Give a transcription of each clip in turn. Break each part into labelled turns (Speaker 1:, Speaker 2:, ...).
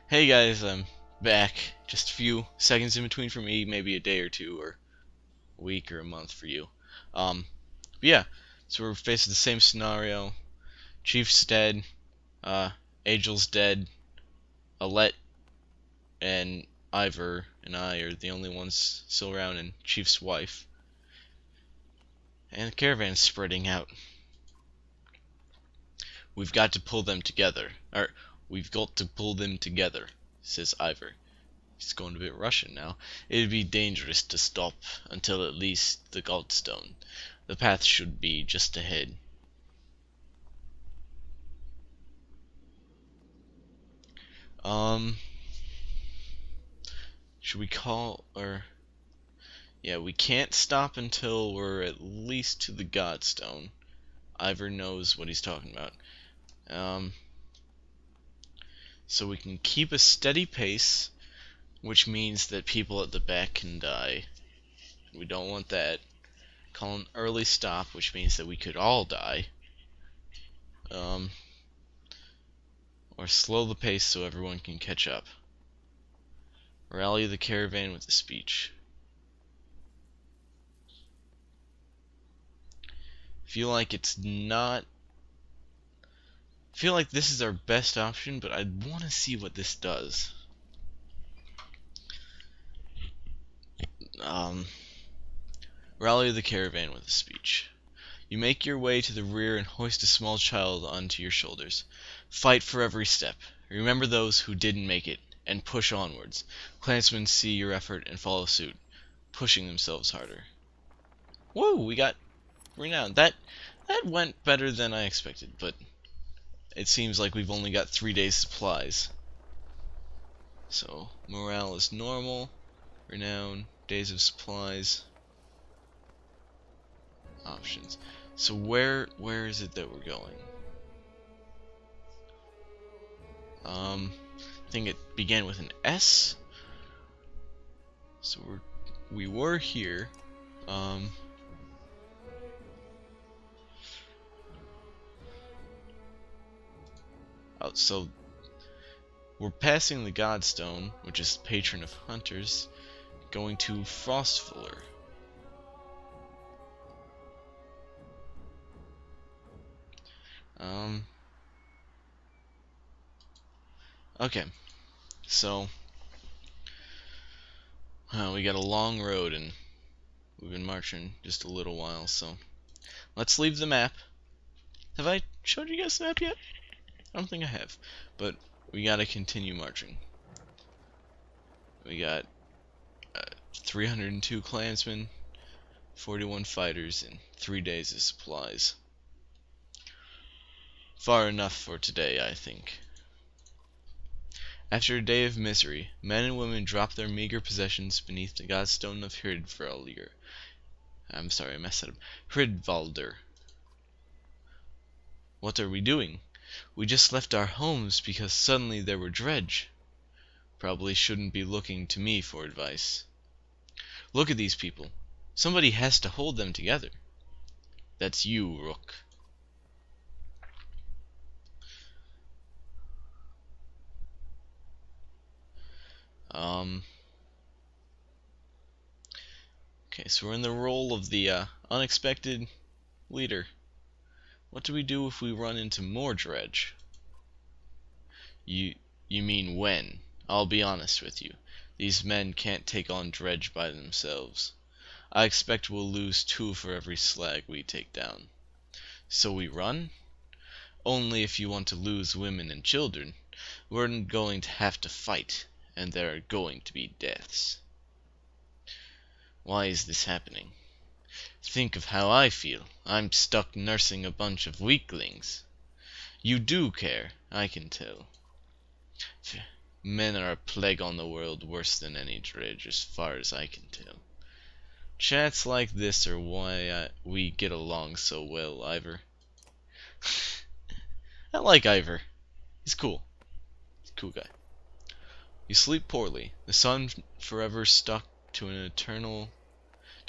Speaker 1: Hey guys, I'm back. Just a few seconds in between for me, maybe a day or two, or a week or a month for you. But yeah, so we're facing the same scenario. Chief's dead, uh, Angel's dead, Alette and Ivor and I are the only ones still around, and Chief's wife. And the caravan's spreading out. We've got to pull them together. We've got to pull them together, says Ivor. He's going a bit Russian now. It'd be dangerous to stop until at least the Godstone. The path should be just ahead. Should we call, or... Yeah, we can't stop until we're at least to the Godstone. Ivor knows what he's talking about. So we can keep a steady pace, which means that people at the back can die. We don't want that. Call an early stop, which means that we could all die. Or slow the pace so everyone can catch up. Rally the caravan with a speech. Feel like this is our best option, but I want to see what this does. Rally the caravan with a speech. You make your way to the rear and hoist a small child onto your shoulders. Fight for every step. Remember those who didn't make it, and push onwards. Clansmen see your effort and follow suit, pushing themselves harder. Whoa, we got renown. That went better than I expected, but it seems like we've only got 3 days supplies. So morale is normal. Renown, days of supplies. Options. So where is it that we're going? I think it began with an S. So we were here. So we're passing the Godstone, which is patron of hunters, going to Frostfuller. Okay, so we got a long road and we've been marching just a little while, so let's leave the map. Have I showed you guys the map yet? I don't think I have, but we gotta continue marching. We got 302 clansmen, 41 fighters, and 3 days of supplies. Far enough for today, I think. After a day of misery, men and women drop their meager possessions beneath the Godstone of Hridvaldir. I'm sorry, I messed that up. Hridvaldir. What are we doing? We just left our homes because suddenly there were dredge. Probably shouldn't be looking to me for advice. Look at these people. Somebody has to hold them together. That's you, Rook. Okay, so we're in the role of the unexpected leader. What do we do if we run into more dredge? You mean when? I'll be honest with you. These men can't take on dredge by themselves. I expect we'll lose 2 for every slag we take down. So we run? Only if you want to lose women and children. We're going to have to fight, and there are going to be deaths. Why is this happening? Think of how I feel. I'm stuck nursing a bunch of weaklings. You do care, I can tell. Men are a plague on the world, worse than any dredge, as far as I can tell. Chats like this are why we get along so well, Ivor. I like Ivor. He's cool. He's a cool guy. You sleep poorly. The sun forever stuck to an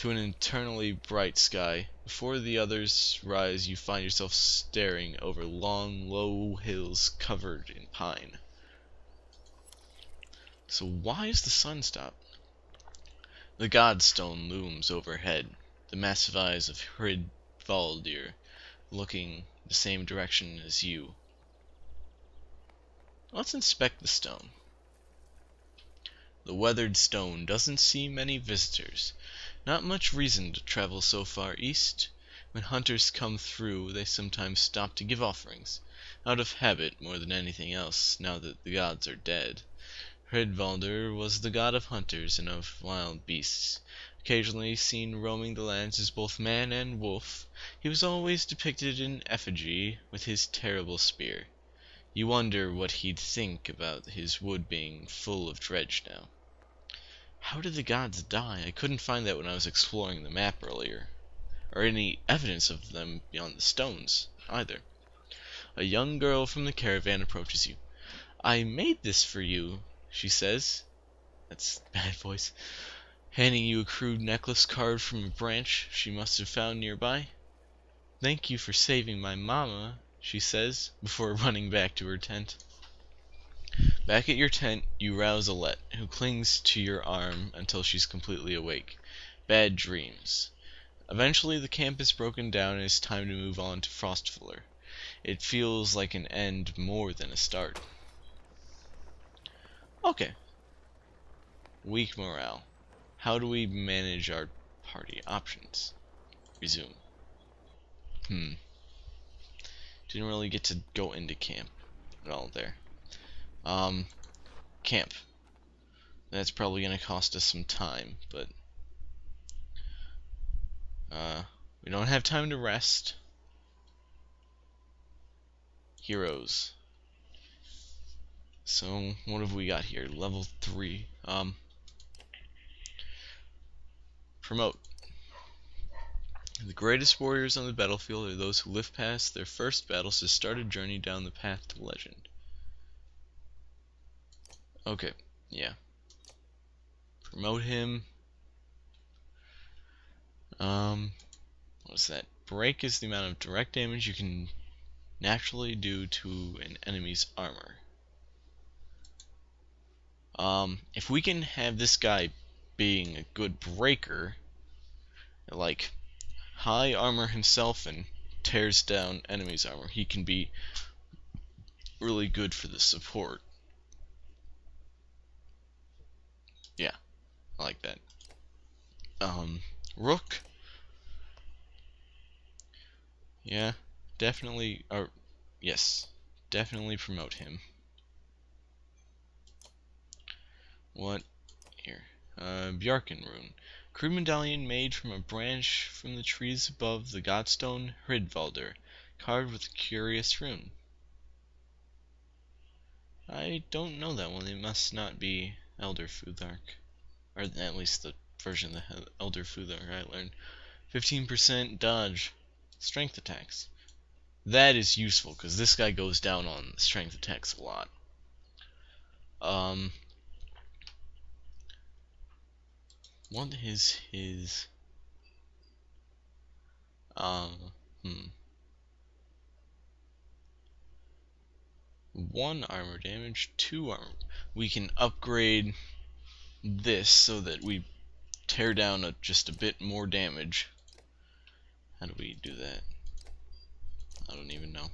Speaker 1: eternally bright sky. Before the others rise, you find yourself staring over long, low hills covered in pine. So why is the sun stopped? The Godstone looms overhead, the massive eyes of Hridvaldir looking the same direction as you. Let's inspect the stone. The weathered stone doesn't see many visitors. Not much reason to travel so far east. When hunters come through, they sometimes stop to give offerings, out of habit more than anything else, now that the gods are dead. Hridvaldir was the god of hunters and of wild beasts. Occasionally seen roaming the lands as both man and wolf, he was always depicted in effigy with his terrible spear. You wonder what he'd think about his wood being full of dredge now. How did the gods die? I couldn't find that when I was exploring the map earlier, or any evidence of them beyond the stones, either. A young girl from the caravan approaches you. "I made this for you," she says. That's bad voice. Handing you a crude necklace carved from a branch she must have found nearby. "Thank you for saving my mama," she says, before running back to her tent. Back at your tent, you rouse Alette, who clings to your arm until she's completely awake. Bad dreams. Eventually the camp is broken down and it's time to move on to Frostfuller. It feels like an end more than a start. Okay. Weak morale. How do we manage our party options? Resume. Didn't really get to go into camp at all there. Camp. That's probably gonna cost us some time, but we don't have time to rest. Heroes. So what have we got here? Level 3. Promote. The greatest warriors on the battlefield are those who live past their first battles to start a journey down the path to legend. Okay, yeah. Promote him. What's that? Break is the amount of direct damage you can naturally do to an enemy's armor. If we can have this guy being a good breaker, like high armor himself and tears down enemy's armor, he can be really good for the support. Yeah, I like that. Rook. Yeah, definitely, or yes, definitely promote him. What? Here. Bjarken rune. Crude medallion made from a branch from the trees above the godstone Hridvaldir, carved with a curious rune. I don't know that one. It must not be Elder Futhark. Or at least the version of the Elder Futhark I learned. 15% dodge. Strength attacks. That is useful, because this guy goes down on strength attacks a lot. What is his... 1 armor damage, 2 armor. We can upgrade this so that we tear down just a bit more damage. How do we do that? I don't even know.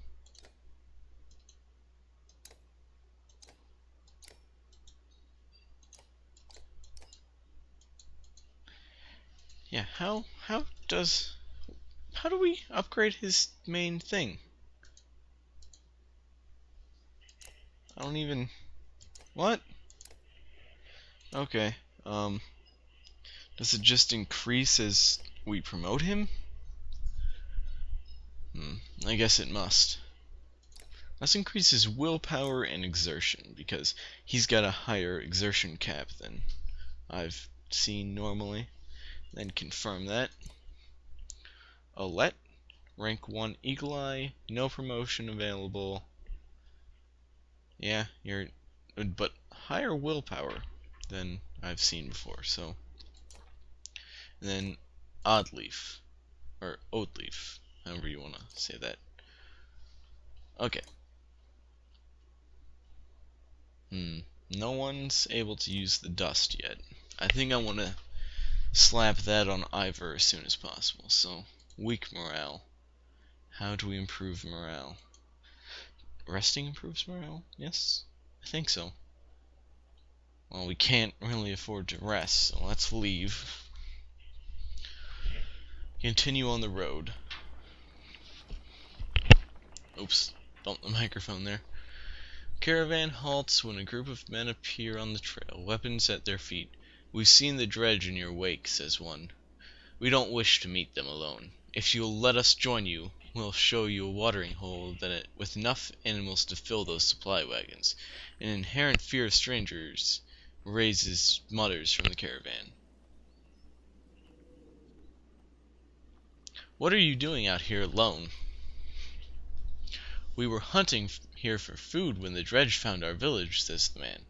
Speaker 1: Yeah, how do we upgrade his main thing? I don't even... What? Okay, does it just increase as we promote him? I guess it must. Let's increase his willpower and exertion, because he's got a higher exertion cap than I've seen normally. Then confirm that. Alette, rank 1 Eagle Eye, no promotion available. Yeah, you're... but higher willpower than I've seen before, so... And then Oddleaf, or Oatleaf, however you want to say that. Okay. No one's able to use the dust yet. I think I want to slap that on Ivor as soon as possible. So, weak morale. How do we improve morale? Resting improves morale? Yes? I think so. Well, we can't really afford to rest, so let's leave. Continue on the road. Oops, bumped the microphone there. Caravan halts when a group of men appear on the trail, weapons at their feet. "We've seen the dredge in your wake," says one. "We don't wish to meet them alone. If you'll let us join you, we'll show you a watering hole with enough animals to fill those supply wagons." An inherent fear of strangers raises mutters from the caravan. "What are you doing out here alone?" "We were hunting here for food when the dredge found our village," says the man.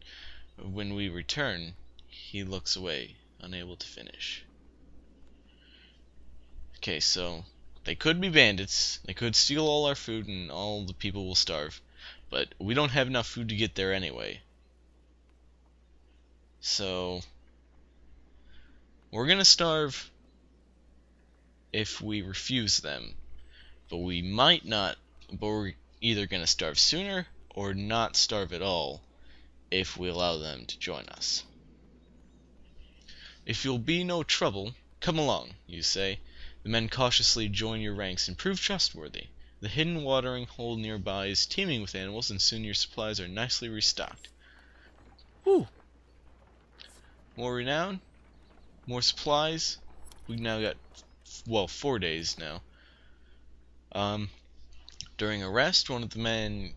Speaker 1: "When we return," he looks away, unable to finish. Okay, so they could be bandits, they could steal all our food, and all the people will starve. But we don't have enough food to get there anyway. So we're gonna starve if we refuse them. But we might not, but we're either gonna starve sooner or not starve at all if we allow them to join us. "If you'll be no trouble, come along," you say. The men cautiously join your ranks and prove trustworthy. The hidden watering hole nearby is teeming with animals, and soon your supplies are nicely restocked. Whew! More renown, more supplies. We've now got, well, 4 days now. During a rest, one of the men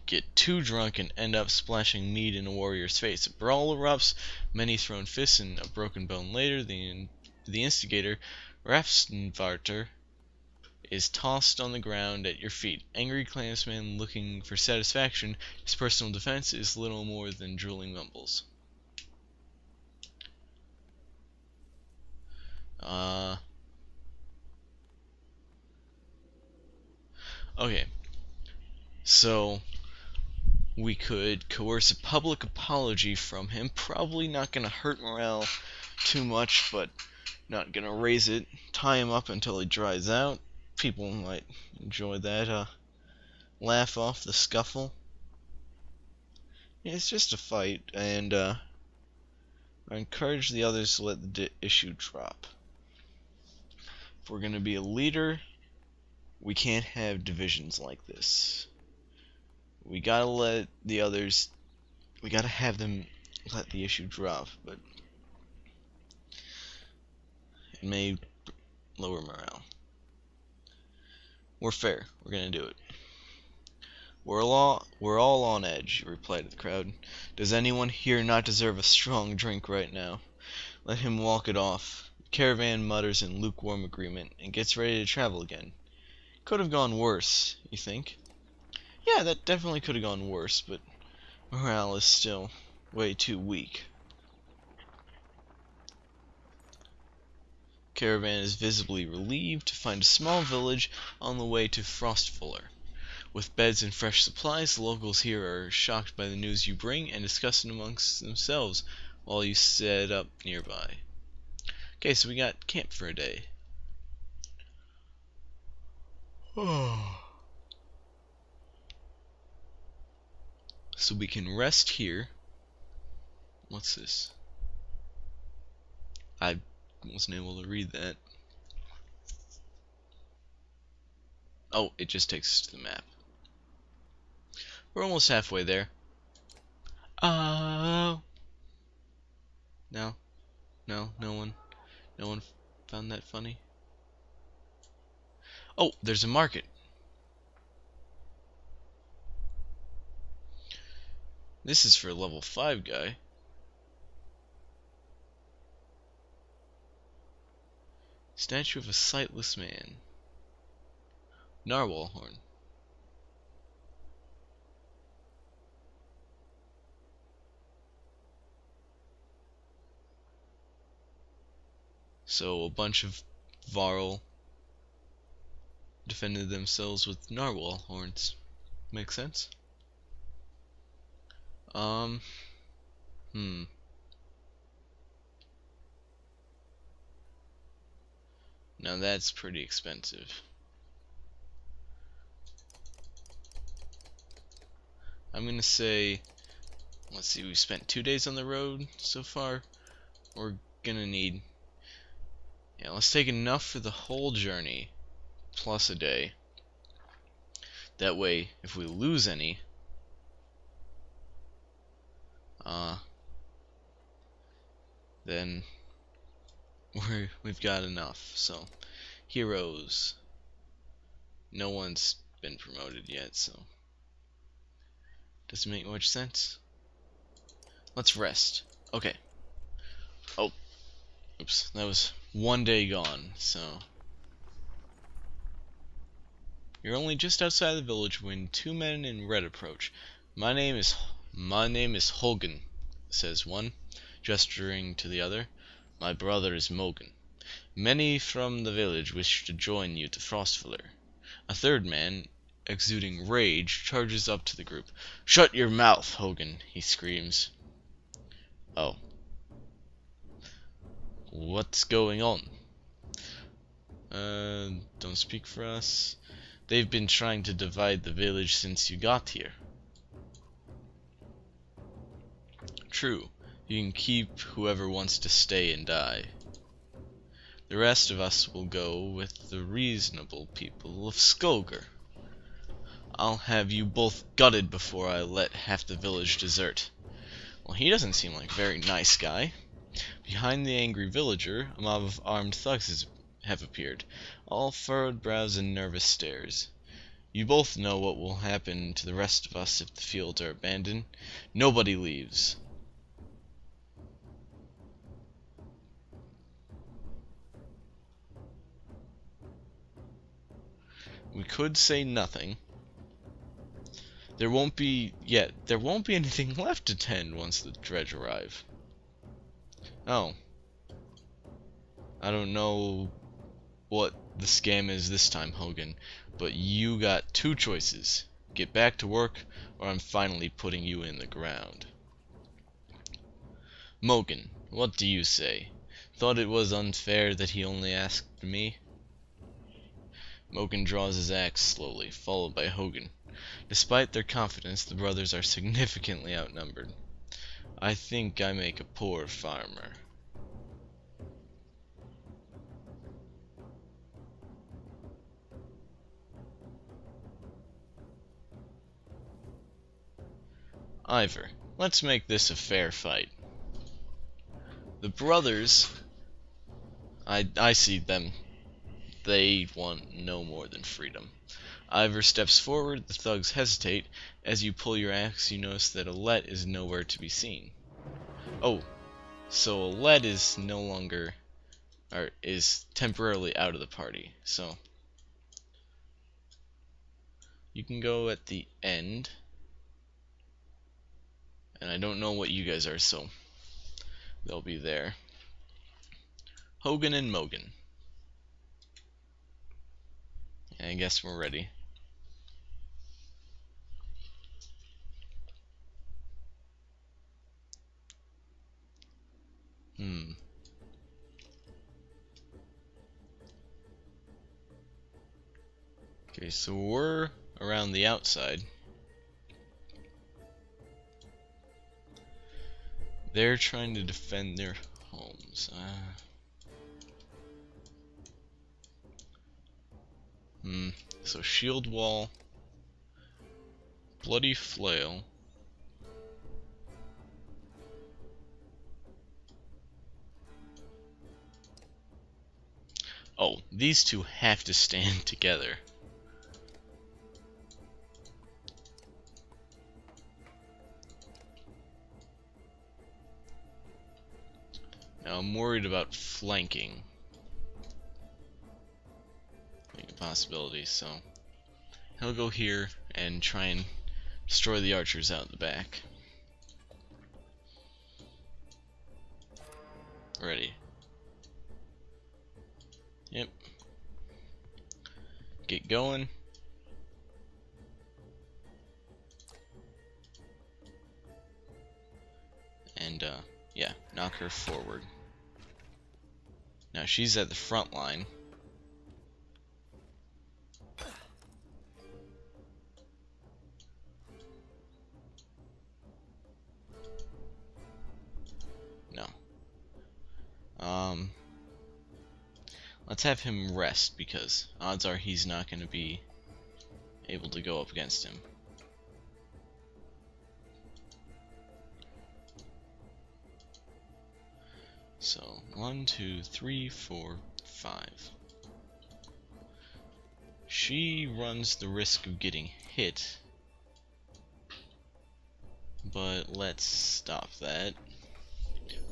Speaker 1: get too drunk and end up splashing mead in a warrior's face. A brawl erupts, many thrown fists and a broken bone later. The instigator, Rafstenvarter, is tossed on the ground at your feet. Angry clansman looking for satisfaction, his personal defense is little more than drooling mumbles. Okay, so we could coerce a public apology from him. Probably not gonna hurt morale too much, but not gonna raise it. Tie him up until he dries out. People might enjoy that. Laugh off the scuffle. Yeah, it's just a fight, and I encourage the others to let the issue drop. If we're gonna be a leader, we can't have divisions like this. We gotta let the others, we gotta have them let the issue drop, but it may lower morale. We're fair, we're gonna do it. We're all on edge," you reply to the crowd. "Does anyone here not deserve a strong drink right now? Let him walk it off." The caravan mutters in lukewarm agreement and gets ready to travel again. Could have gone worse, you think? Yeah, that definitely could have gone worse, but morale is still way too weak. Caravan is visibly relieved to find a small village on the way to Frostfuller. With beds and fresh supplies, the locals here are shocked by the news you bring and discuss it amongst themselves while you set up nearby. Okay, so we got camp for a day. So we can rest here. What's this? I wasn't able to read that. Oh, it just takes us to the map. We're almost halfway there. Oh. No, no one found that funny. Oh, there's a market. This is for a level 5 guy. Statue of a sightless man. Narwhal horn. So a bunch of Varl defended themselves with narwhal horns. Makes sense? Hmm. Now that's pretty expensive. I'm gonna say, let's see, we spent 2 days on the road so far. We're gonna need, yeah, let's take enough for the whole journey, plus a day. That way, if we lose any, then we've got enough. So, heroes. No one's been promoted yet, so doesn't make much sense. Let's rest. Okay. Oh, oops. That was 1 day gone, so. You're only just outside the village when 2 men in red approach. My name is Hogan, says one, gesturing to the other. My brother is Mogan. Many from the village wish to join you to Frostfiller. A third man, exuding rage, charges up to the group. Shut your mouth, Hogan, he screams. Oh. What's going on? Don't speak for us. They've been trying to divide the village since you got here. True. You can keep whoever wants to stay and die. The rest of us will go with the reasonable people of Skulker. I'll have you both gutted before I let half the village desert. Well, he doesn't seem like a very nice guy. Behind the angry villager, a mob of armed thugs have appeared, all furrowed brows and nervous stares. You both know what will happen to the rest of us if the fields are abandoned. Nobody leaves. We could say nothing. There won't be anything left to tend once the dredge arrive. Oh. I don't know what the scam is this time, Hogan, but you got 2 choices. Get back to work, or I'm finally putting you in the ground. Mogan, what do you say? Thought it was unfair that he only asked me? Mogan draws his axe slowly, followed by Hogan. Despite their confidence, the brothers are significantly outnumbered. I think I make a poor farmer. Ivor, let's make this a fair fight. The brothers, I see them. They want no more than freedom. Ivor steps forward, the thugs hesitate. As you pull your axe, you notice that Alette is nowhere to be seen. Oh, so Alette is no longer, or is temporarily out of the party. So, you can go at the end. And I don't know what you guys are, so they'll be there. Hogan and Mogan. And I guess we're ready. Okay, so we're around the outside. They're trying to defend their homes. So shield wall, bloody flail. Oh, these two have to stand together. Now I'm worried about flanking. Like a possibility, so he'll go here and try and destroy the archers out the back. Ready. Yep. Get going. And and yeah, knock her forward. Now she's at the front line. No. Let's have him rest, because odds are he's not going to be able to go up against him. So, 1, 2, 3, 4, 5. She runs the risk of getting hit, but let's stop that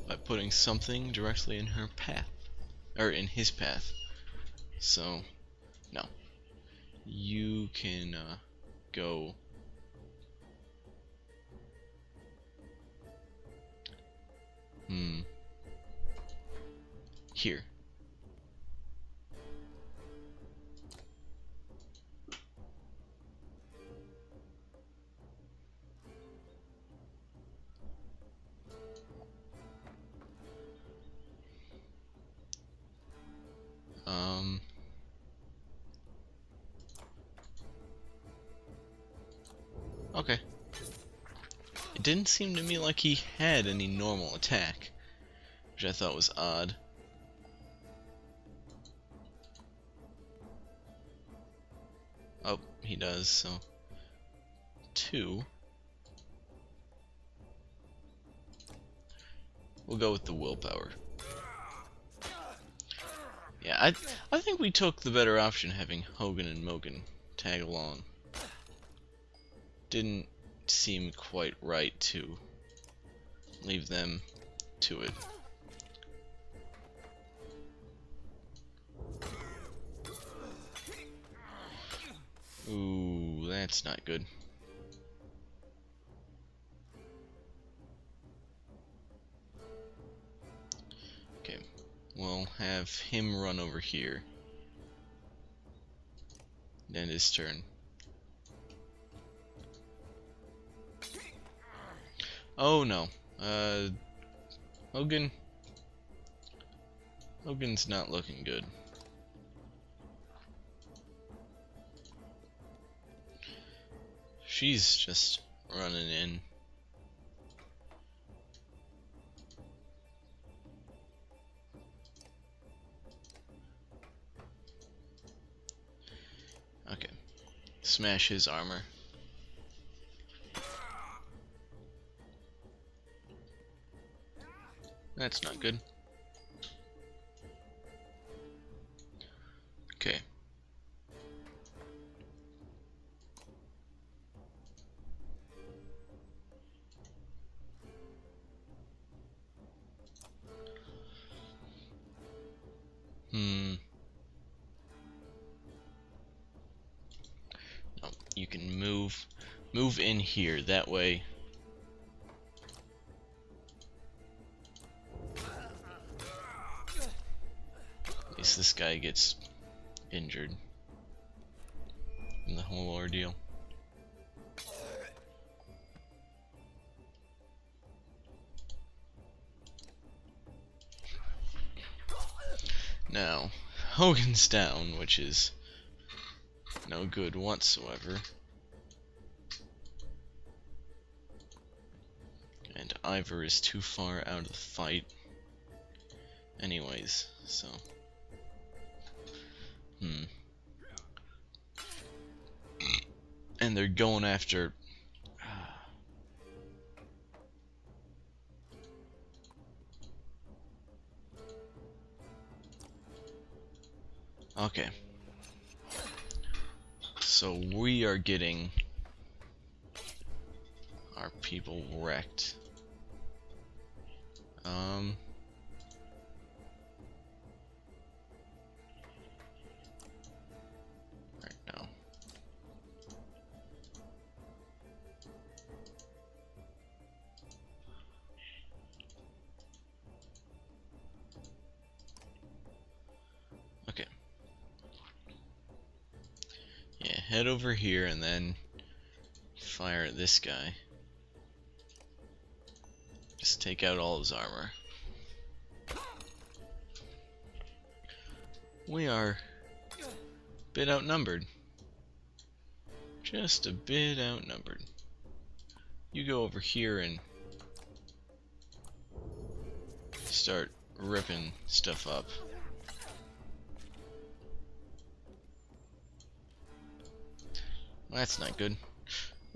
Speaker 1: by putting something directly in her path, or in his path. So, no. You can go here. Okay. It didn't seem to me like he had any normal attack, which I thought was odd. Oh, he does, so 2. We'll go with the willpower. Yeah, I think we took the better option having Hogan and Mogan tag along. Didn't seem quite right to leave them to it. Ooh, that's not good. Okay, we'll have him run over here. Then his turn. Oh no. Hogan's not looking good. She's just running in. Okay. Smash his armor. That's not good. Okay. No, you can move in here, that way. At least this guy gets injured in the whole ordeal. Now, Hogan's down, which is no good whatsoever. And Ivor is too far out of the fight anyways, so and they're going after okay. So we are getting our people wrecked. Right now. Okay. Yeah, head over here and then fire at this guy. Just take out all his armor. We are a bit outnumbered. Just a bit outnumbered. You go over here and start ripping stuff up. That's not good.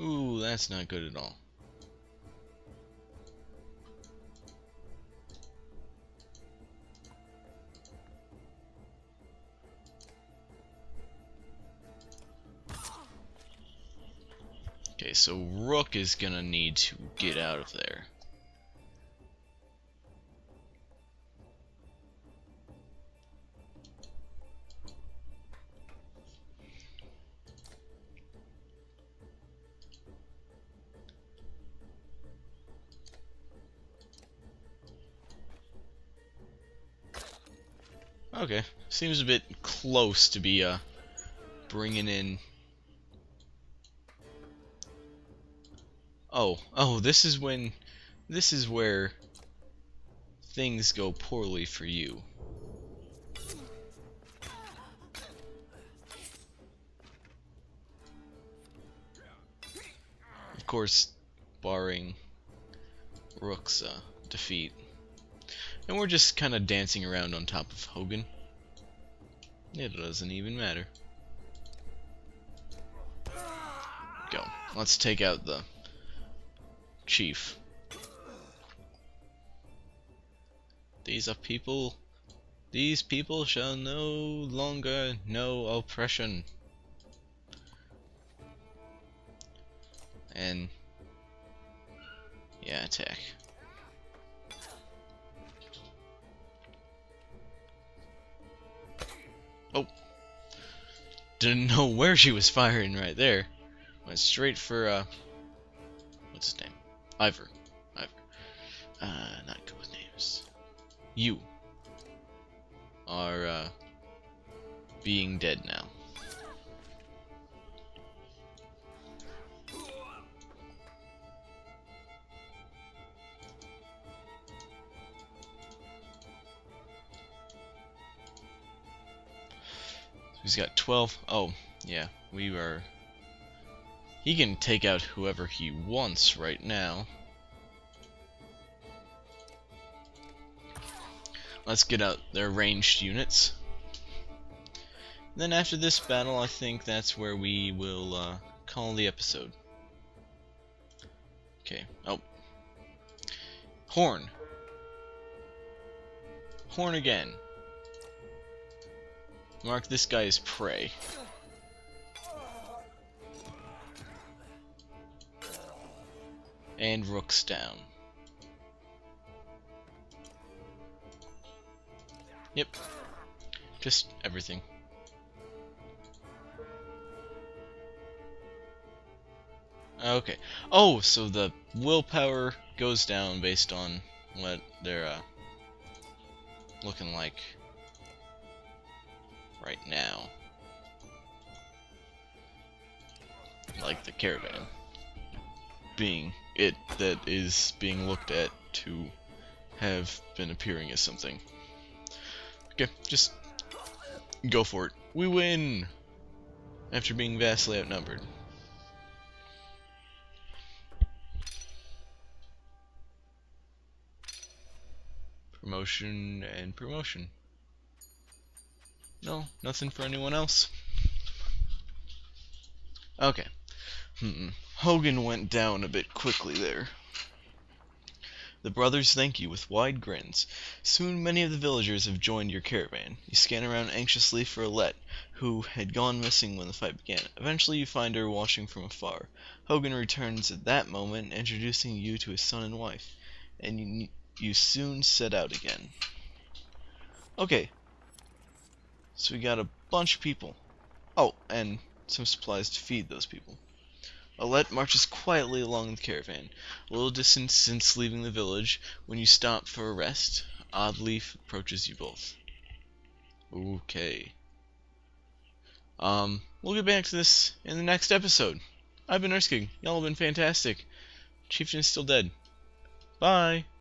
Speaker 1: Ooh, that's not good at all. Okay, so Rook is gonna need to get out of there. Okay, seems a bit close to be bringing in. Oh, this is where things go poorly for you. Of course, barring Rook's defeat. And we're just kind of dancing around on top of Hogan. It doesn't even matter. Go. Let's take out the chief. These people shall no longer know oppression. And yeah, attack. Oh, didn't know where she was firing right there. Went straight for what's his name? Ivor. Not good with names. You are being dead now. He's got 12. Oh, yeah, we are. He can take out whoever he wants right now. Let's get out their ranged units. Then after this battle, I think that's where we will call the episode. Okay. Oh. Horn. Horn again. Mark this guy as prey. And Rook's down. Yep. Just everything. Okay. Oh, so the willpower goes down based on what they're looking like right now. Like the caravan being it that is being looked at to have been appearing as something. Okay, just go for it. We win! After being vastly outnumbered. Promotion and promotion. No, nothing for anyone else. Okay. Hogan went down a bit quickly there. The brothers thank you with wide grins. Soon many of the villagers have joined your caravan. You scan around anxiously for Alette, who had gone missing when the fight began. Eventually you find her watching from afar. Hogan returns at that moment, introducing you to his son and wife, and you soon set out again. Okay, so we got a bunch of people. Oh, and some supplies to feed those people. Alette marches quietly along the caravan, a little distance since leaving the village. When you stop for a rest, Oddleaf approaches you both. Okay. We'll get back to this in the next episode. I've been Erskygg. Y'all have been fantastic. Chieftain is still dead. Bye.